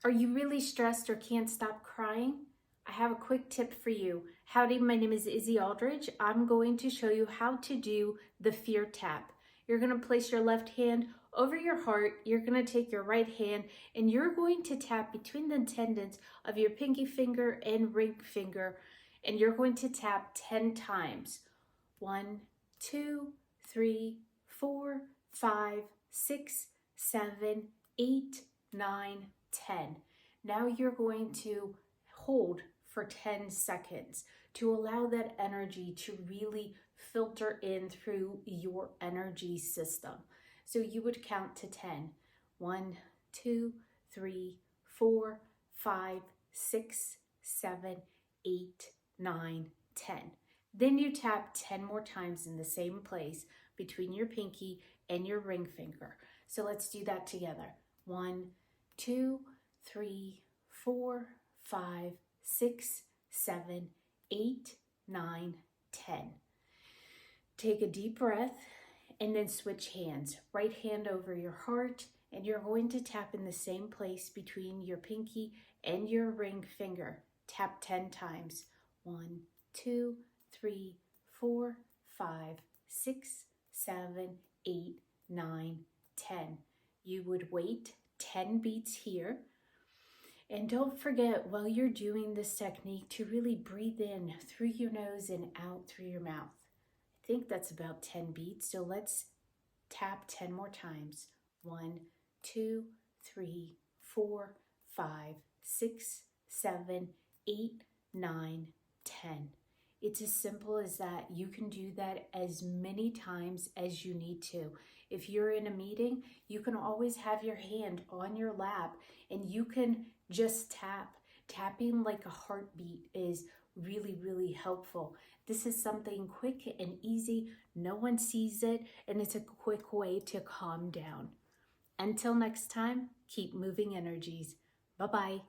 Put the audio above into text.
Are you really stressed or can't stop crying? I have a quick tip for you. Howdy, my name is Izzy Aldridge. I'm going to show you how to do the fear tap. You're going to place your left hand over your heart. You're going to take your right hand and you're going to tap between the tendons of your pinky finger and ring finger. And you're going to tap 10 times. 1, 2, 3, 4, 5, 6, 7, 8, 9, 10. Now you're going to hold for 10 seconds to allow that energy to really filter in through your energy system. So you would count to 10. 1, 2, 3, 4, 5, 6, 7, 8, 9, 10. Then you tap 10 more times in the same place between your pinky and your ring finger. So let's do that together. 1, 2, 3, 4, 5, 6, 7, 8, 9, 10. Take a deep breath and then switch hands. Right hand over your heart, and you're going to tap in the same place between your pinky and your ring finger. Tap 10 times. 1, 2, 3, 4, 5, 6, 7, 8, 9, 10. You would wait 10 beats here. And don't forget, while you're doing this technique, to really breathe in through your nose and out through your mouth. I think that's about 10 beats, so let's tap 10 more times. 1, 2, 3, 4, 5, 6, 7, 8, 9, 10. It's as simple as that. You can do that as many times as you need to. If you're in a meeting, you can always have your hand on your lap and you can just tap. Tapping like a heartbeat is really, really helpful. This is something quick and easy. No one sees it, and it's a quick way to calm down. Until next time, keep moving energies. Bye-bye.